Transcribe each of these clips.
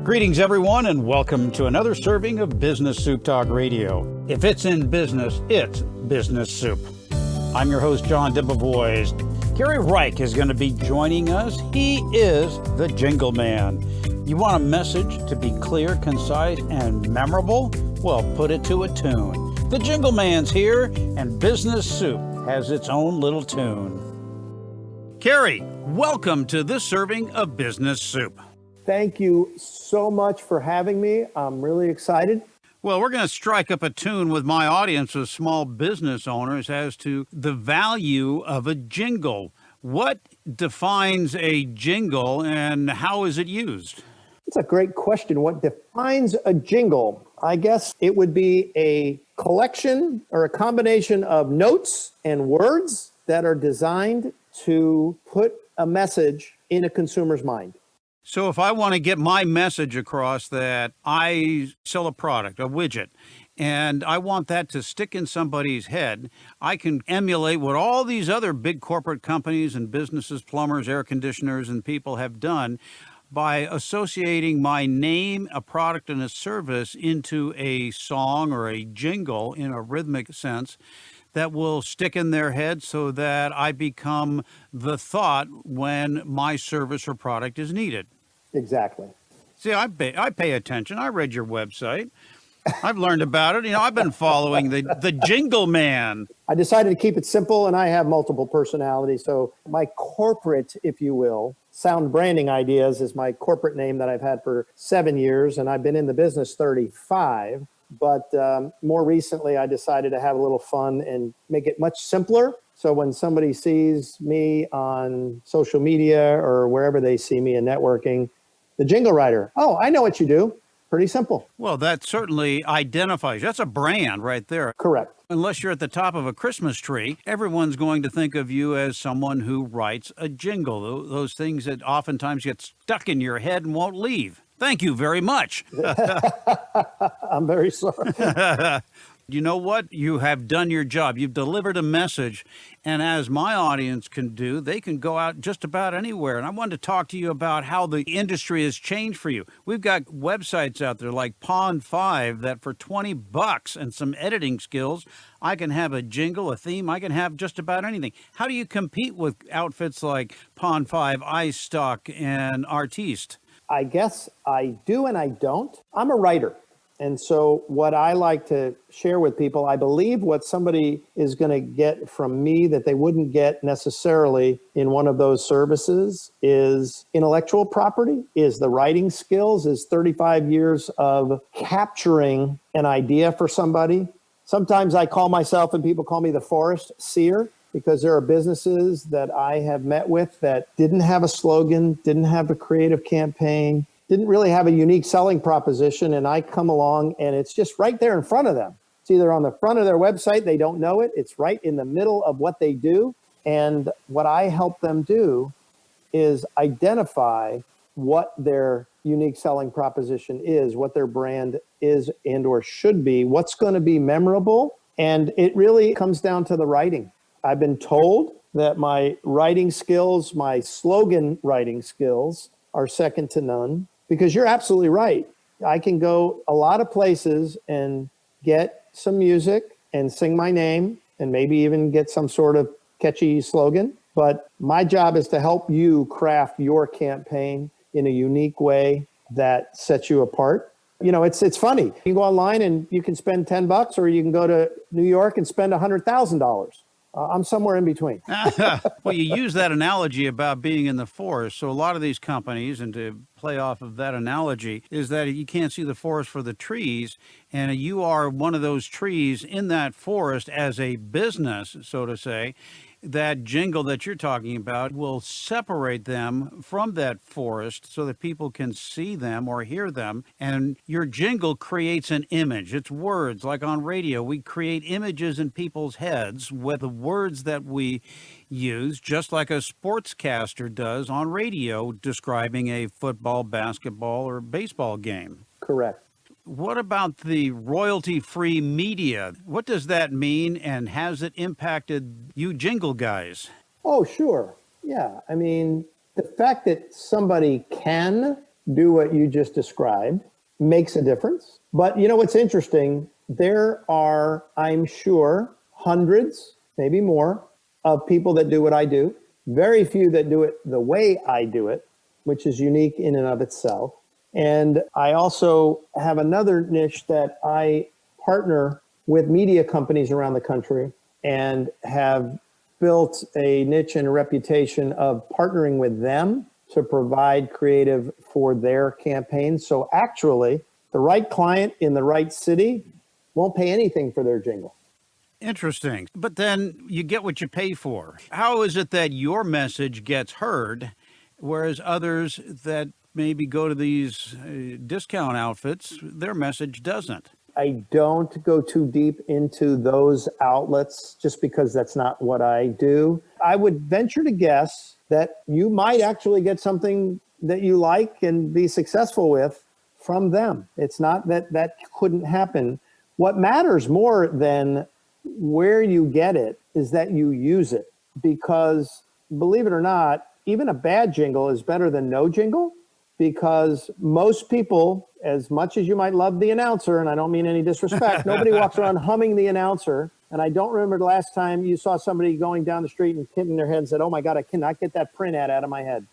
Greetings, everyone, and welcome to another serving of Business Soup Talk Radio. If it's in business, it's Business Soup. I'm your host, John Debevoise. Cary Reich is going to be joining us. He is the Jingle Man. You want a message to be clear, concise, and memorable? Well, put it to a tune. The Jingle Man's here, and Business Soup has its own little tune. Cary, welcome to this serving of Business Soup. Thank you so much for having me. I'm really excited. Well, we're going to strike up a tune with my audience of small business owners as to the value of a jingle. What defines a jingle and how is it used? It's a great question. What defines a jingle? I guess it would be a collection or a combination of notes and words that are designed to put a message in a consumer's mind. So if I want to get my message across that I sell a product, a widget, and I want that to stick in somebody's head, I can emulate what all these other big corporate companies and businesses, plumbers, air conditioners, and people have done by associating my name, a product, and a service into a song or a jingle in a rhythmic sense that will stick in their head so that I become the thought when my service or product is needed. Exactly. See, I pay attention. I read your website. I've learned about it. You know, I've been following the Jingle Man. I decided to keep it simple, and I have multiple personalities. So my corporate, if you will, Sound Branding Ideas is my corporate name that I've had for 7 years, and I've been in the business 35. But more recently, I decided to have a little fun and make it much simpler. So when somebody sees me on social media or wherever they see me in networking, the Jingle Writer, oh, I know what you do. Pretty simple. Well, that certainly identifies. That's a brand right there. Correct. Unless you're at the top of a Christmas tree, everyone's going to think of you as someone who writes a jingle, those things that oftentimes get stuck in your head and won't leave. Thank you very much. I'm very sorry. You know what? You have done your job. You've delivered a message. And as my audience can do, they can go out just about anywhere. And I wanted to talk to you about how the industry has changed for you. We've got websites out there like Pond 5 that for $20 and some editing skills, I can have a jingle, a theme. I can have just about anything. How do you compete with outfits like Pond 5, iStock, and Artiste? I guess I do and I don't. I'm a writer. And so what I like to share with people, I believe what somebody is going to get from me that they wouldn't get necessarily in one of those services is intellectual property, is the writing skills, is 35 years of capturing an idea for somebody. Sometimes I call myself, and people call me the forest seer, because there are businesses that I have met with that didn't have a slogan, didn't have a creative campaign, didn't really have a unique selling proposition, and I come along and it's just right there in front of them. It's either on the front of their website, they don't know it, it's right in the middle of what they do, and what I help them do is identify what their unique selling proposition is, what their brand is and or should be, what's going to be memorable, and it really comes down to the writing. I've been told that my writing skills, my slogan writing skills, are second to none. Because you're absolutely right. I can go a lot of places and get some music and sing my name and maybe even get some sort of catchy slogan. But my job is to help you craft your campaign in a unique way that sets you apart. You know, it's funny. You can go online and you can spend $10, or you can go to New York and spend $100,000. I'm somewhere in between. Well, you use that analogy about being in the forest. So a lot of these companies, and to play off of that analogy, is that you can't see the forest for the trees. And you are one of those trees in that forest as a business, so to say. That jingle that you're talking about will separate them from that forest so that people can see them or hear them. And your jingle creates an image. It's words. Like on radio, we create images in people's heads with the words that we use, just like a sportscaster does on radio describing a football, basketball, or baseball game. Correct. What about the royalty-free media? What does that mean, and has it impacted you jingle guys? Oh, sure. Yeah. I mean, the fact that somebody can do what you just described makes a difference. But you know what's interesting? There are, I'm sure, hundreds, maybe more, of people that do what I do. Very few that do it the way I do it, which is unique in and of itself. And I also have another niche that I partner with media companies around the country and have built a niche and a reputation of partnering with them to provide creative for their campaigns. So actually, the right client in the right city won't pay anything for their jingle. Interesting. But then you get what you pay for. How is it that your message gets heard, whereas others that maybe go to these discount outfits, their message doesn't? I don't go too deep into those outlets just because that's not what I do. I would venture to guess that you might actually get something that you like and be successful with from them. It's not that that couldn't happen. What matters more than where you get it is that you use it, because believe it or not, even a bad jingle is better than no jingle, because most people, as much as you might love the announcer, and I don't mean any disrespect, nobody walks around humming the announcer. And I don't remember the last time you saw somebody going down the street and hitting their head and said, oh my God, I cannot get that print ad out of my head.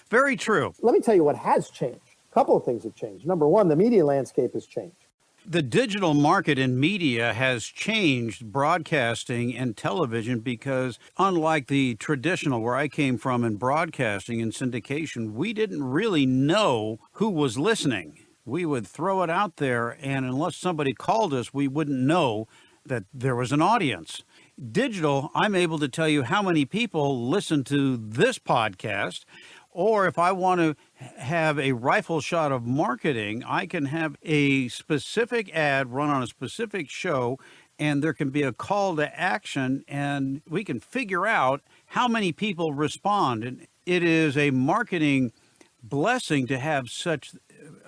Very true. Let me tell you what has changed. A couple of things have changed. Number one, the media landscape has changed. The digital market in media has changed broadcasting and television because, unlike the traditional where I came from in broadcasting and syndication, we didn't really know who was listening. We would throw it out there, and unless somebody called us, we wouldn't know that there was an audience. Digital, I'm able to tell you how many people listen to this podcast. Or if I want to have a rifle shot of marketing, I can have a specific ad run on a specific show, and there can be a call to action, and we can figure out how many people respond. And it is a marketing blessing to have such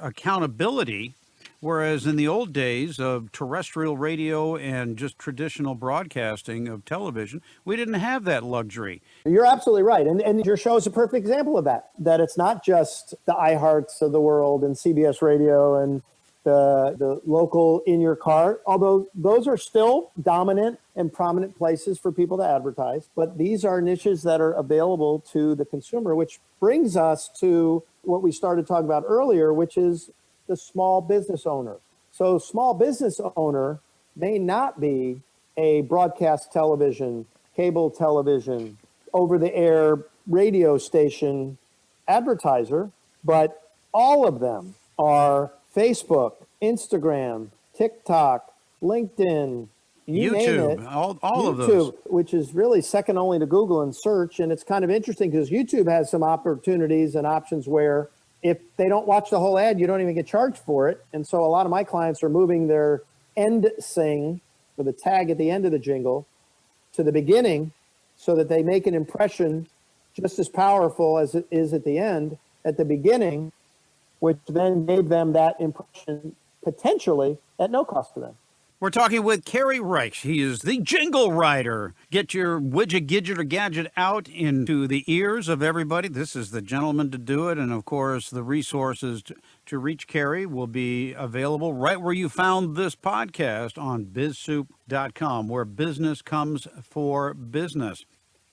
accountability. Whereas in the old days of terrestrial radio and just traditional broadcasting of television, we didn't have that luxury. You're absolutely right. And your show is a perfect example of that it's not just the iHearts of the world and CBS Radio and the local in your car, although those are still dominant and prominent places for people to advertise. But these are niches that are available to the consumer, which brings us to what we started talking about earlier, which is the small business owner. So small business owner may not be a broadcast television, cable television, over-the-air radio station advertiser, but all of them are Facebook, Instagram, TikTok, LinkedIn, you name YouTube, it. all YouTube, of those. which is really second only to Google in search. And it's kind of interesting because YouTube has some opportunities and options where if they don't watch the whole ad, you don't even get charged for it. And so a lot of my clients are moving their end sing, or the tag at the end of the jingle, to the beginning so that they make an impression just as powerful as it is at the end, at the beginning, which then gave them that impression potentially at no cost to them. We're talking with Cary Reich. He is the Jingle Writer. Get your widget, gidget, or gadget out into the ears of everybody. This is the gentleman to do it. And, of course, the resources to reach Cary will be available right where you found this podcast on bizsoup.com, where business comes for business.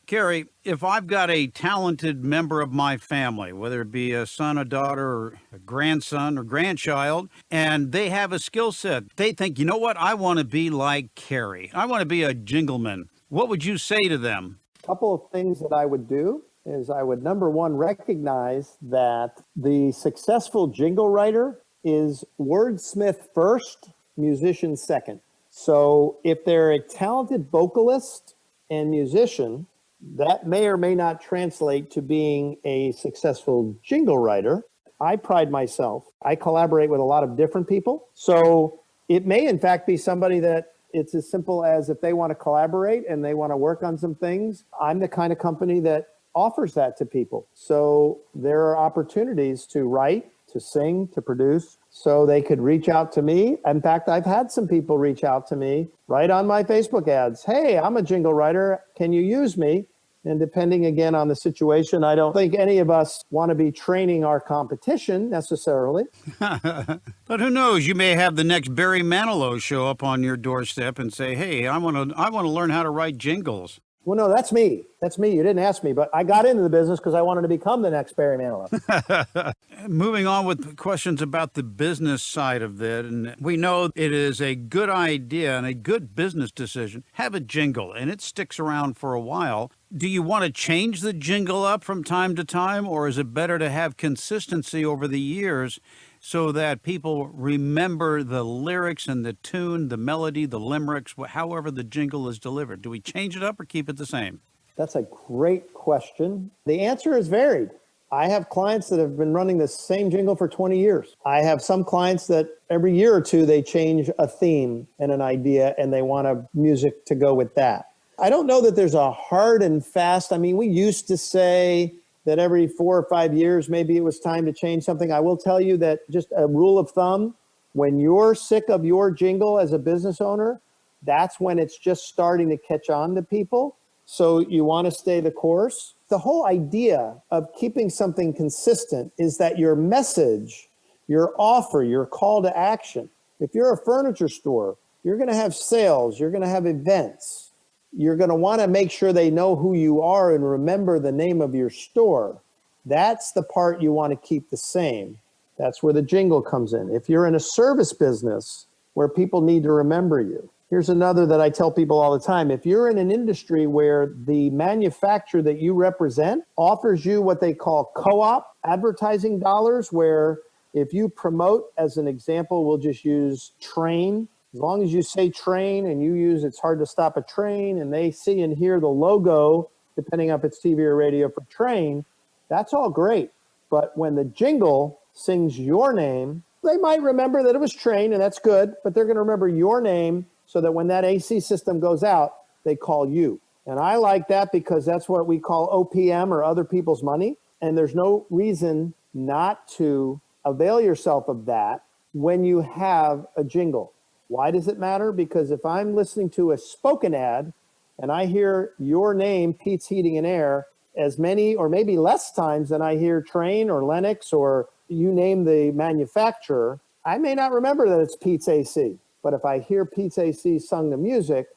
Cary, if I've got a talented member of my family, whether it be a son, a daughter, or a grandson or grandchild, and they have a skill set, they think, you know what, I want to be like Cary. I want to be a jingleman. What would you say to them? A couple of things that I would do is I would, number one, recognize that the successful jingle writer is wordsmith first, musician second. So if they're a talented vocalist and musician, that may or may not translate to being a successful jingle writer. I pride myself. I collaborate with a lot of different people. So it may, in fact, be somebody that it's as simple as if they want to collaborate and they want to work on some things, I'm the kind of company that offers that to people. So there are opportunities to write, to sing, to produce, so they could reach out to me. In fact, I've had some people reach out to me right on my Facebook ads. Hey, I'm a jingle writer. Can you use me? And depending again on the situation, I don't think any of us want to be training our competition necessarily. But who knows? You may have the next Barry Manilow show up on your doorstep and say, "Hey, I want to learn how to write jingles." Well, no, that's me. That's me. You didn't ask me, but I got into the business because I wanted to become the next Barry Manilow. Moving on with questions about the business side of it, and we know it is a good idea and a good business decision. Have a jingle, and it sticks around for a while. Do you want to change the jingle up from time to time, or is it better to have consistency over the years so that people remember the lyrics and the tune, the melody, the limericks, however the jingle is delivered? Do we change it up or keep it the same? That's a great question. The answer is varied. I have clients that have been running the same jingle for 20 years. I have some clients that every year or two, they change a theme and an idea, and they want a music to go with that. I don't know that there's a hard and fast. I mean, we used to say that every 4 or 5 years, maybe it was time to change something. I will tell you that just a rule of thumb, when you're sick of your jingle as a business owner, that's when it's just starting to catch on to people. So you want to stay the course. The whole idea of keeping something consistent is that your message, your offer, your call to action, if you're a furniture store, you're going to have sales, you're going to have events. You're going to want to make sure they know who you are and remember the name of your store. That's the part you want to keep the same. That's where the jingle comes in. If you're in a service business where people need to remember you, here's another that I tell people all the time. If you're in an industry where the manufacturer that you represent offers you what they call co-op advertising dollars, where if you promote, as an example, we'll just use train. As long as you say train and you use It's Hard to Stop a Train, and they see and hear the logo, depending on if it's TV or radio for train, that's all great. But when the jingle sings your name, they might remember that it was train, and that's good, but they're going to remember your name so that when that AC system goes out, they call you. And I like that because that's what we call OPM, or other people's money. And there's no reason not to avail yourself of that when you have a jingle. Why does it matter? Because if I'm listening to a spoken ad and I hear your name, Pete's Heating and Air, as many or maybe less times than I hear Train or Lennox or you name the manufacturer, I may not remember that it's Pete's AC. But if I hear Pete's AC sung the music,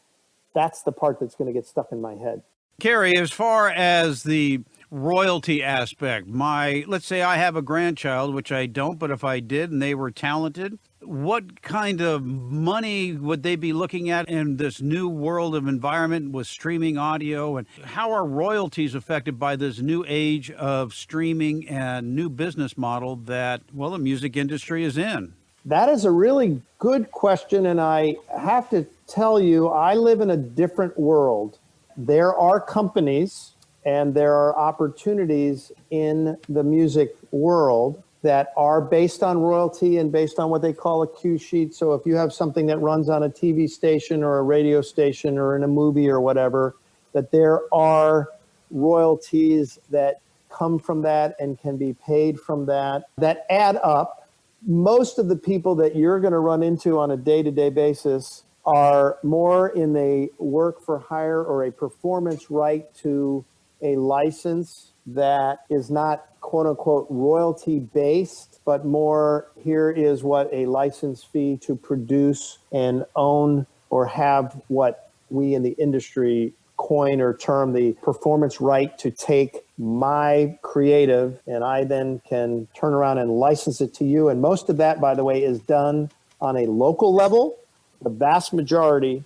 that's the part that's going to get stuck in my head. Cary, as far as the royalty aspect, let's say I have a grandchild, which I don't, but if I did and they were talented, what kind of money would they be looking at in this new world of environment with streaming audio? And how are royalties affected by this new age of streaming and new business model that, well, the music industry is in? That is a really good question. And I have to tell you, I live in a different world. There are companies and there are opportunities in the music world that are based on royalty and based on what they call a cue sheet. So if you have something that runs on a TV station or a radio station or in a movie or whatever, that there are royalties that come from that and can be paid from that add up. Most of the people that you're going to run into on a day-to-day basis are more in the work for hire or a performance right to a license that is not quote unquote royalty based, but more here is what a license fee to produce and own or have what we in the industry coin or term the performance right to take my creative and I then can turn around and license it to you. And most of that, by the way, is done on a local level. The vast majority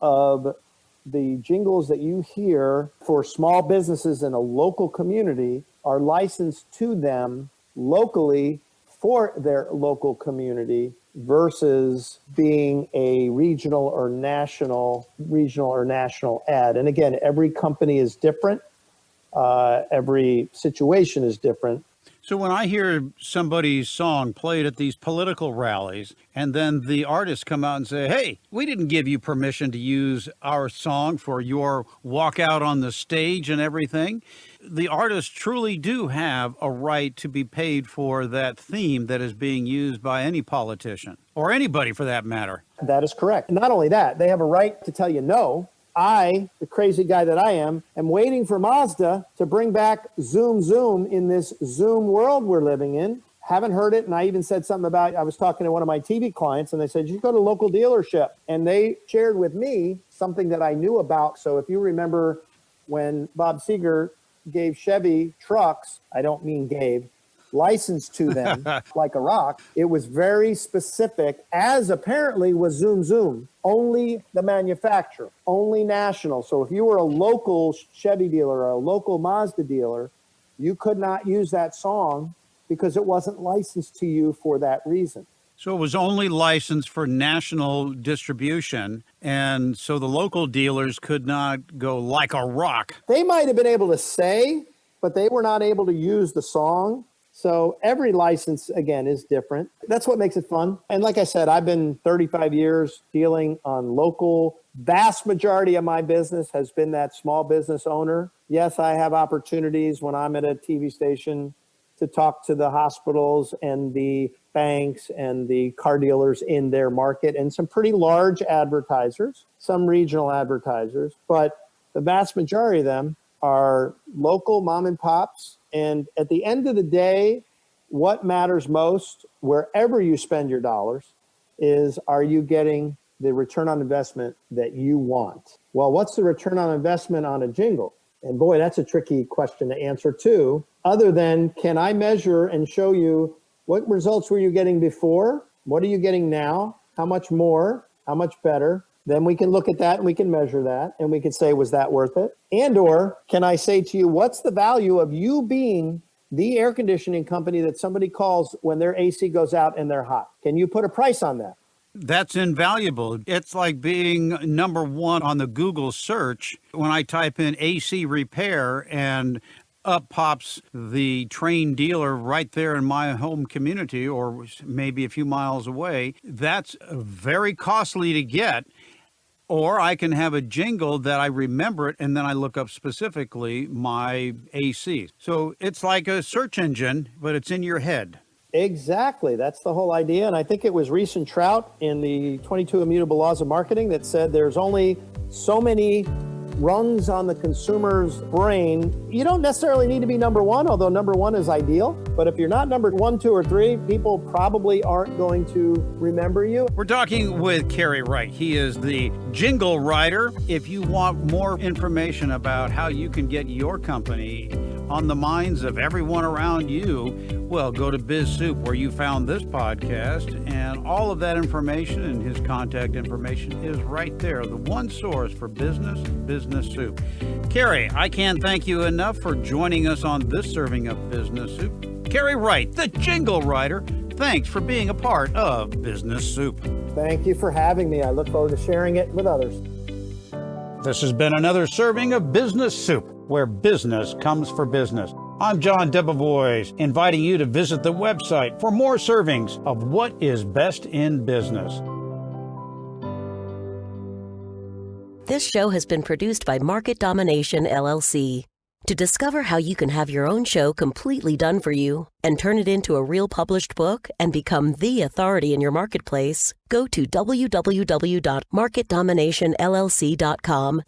of the jingles that you hear for small businesses in a local community are licensed to them locally for their local community versus being a regional or national ad. And again, every company is different. Every situation is different. So when I hear somebody's song played at these political rallies and then the artists come out and say, hey, we didn't give you permission to use our song for your walkout on the stage and everything, the artists truly do have a right to be paid for that theme that is being used by any politician or anybody for that matter. That is correct. Not only that, they have a right to tell you no. I, the crazy guy that I am waiting for Mazda to bring back Zoom Zoom in this Zoom world we're living in. Haven't heard it. And I even said something about, I was talking to one of my TV clients and they said, you go to a local dealership. And they shared with me something that I knew about. So if you remember when Bob Seger gave Chevy trucks, I don't mean gave, license to them like a rock, it was very specific, as apparently was Zoom Zoom. Only the manufacturer, only national. So if you were a local Chevy dealer or a local Mazda dealer, you could not use that song because it wasn't licensed to you for that reason. So it was only licensed for national distribution, and so the local dealers could not go like a rock. They might have been able to say, but they were not able to use the song. So every license, again, is different. That's what makes it fun. And like I said, I've been 35 years dealing on local. Vast majority of my business has been that small business owner. Yes, I have opportunities when I'm at a TV station to talk to the hospitals and the banks and the car dealers in their market and some pretty large advertisers, some regional advertisers. But the vast majority of them are local mom and pops. And at the end of the day, what matters most, wherever you spend your dollars, is are you getting the return on investment that you want? Well, what's the return on investment on a jingle? And boy, that's a tricky question to answer too, other than can I measure and show you what results were you getting before? What are you getting now? How much more? How much better? Then we can look at that and we can measure that and we can say, was that worth it? And or can I say to you, what's the value of you being the air conditioning company that somebody calls when their AC goes out and they're hot? Can you put a price on that? That's invaluable. It's like being number one on the Google search when I type in AC repair and up pops the trained dealer right there in my home community or maybe a few miles away. That's very costly to get. Or I can have a jingle that I remember it and then I look up specifically my AC. So it's like a search engine, but it's in your head. Exactly. That's the whole idea. And I think it was Reese and Trout in the 22 Immutable Laws of Marketing that said there's only so many rungs on the consumer's brain. You don't necessarily need to be number one, although number one is ideal. But if you're not number 1, 2, or 3, people probably aren't going to remember you. We're talking with Cary Reich. He is the Jingle Writer. If you want more information about how you can get your company on the minds of everyone around you, well, go to BizSoup where you found this podcast, and all of that information and his contact information is right there. The one source for business soup. Cary, I can't thank you enough for joining us on this serving of Business Soup. Cary Reich, the Jingle Writer, thanks for being a part of Business Soup. Thank you for having me. I look forward to sharing it with others. This has been another serving of Business Soup, where business comes for business. I'm John Debevoise, inviting you to visit the website for more servings of what is best in business. This show has been produced by Market Domination, LLC. To discover how you can have your own show completely done for you and turn it into a real published book and become the authority in your marketplace, go to www.marketdominationllc.com/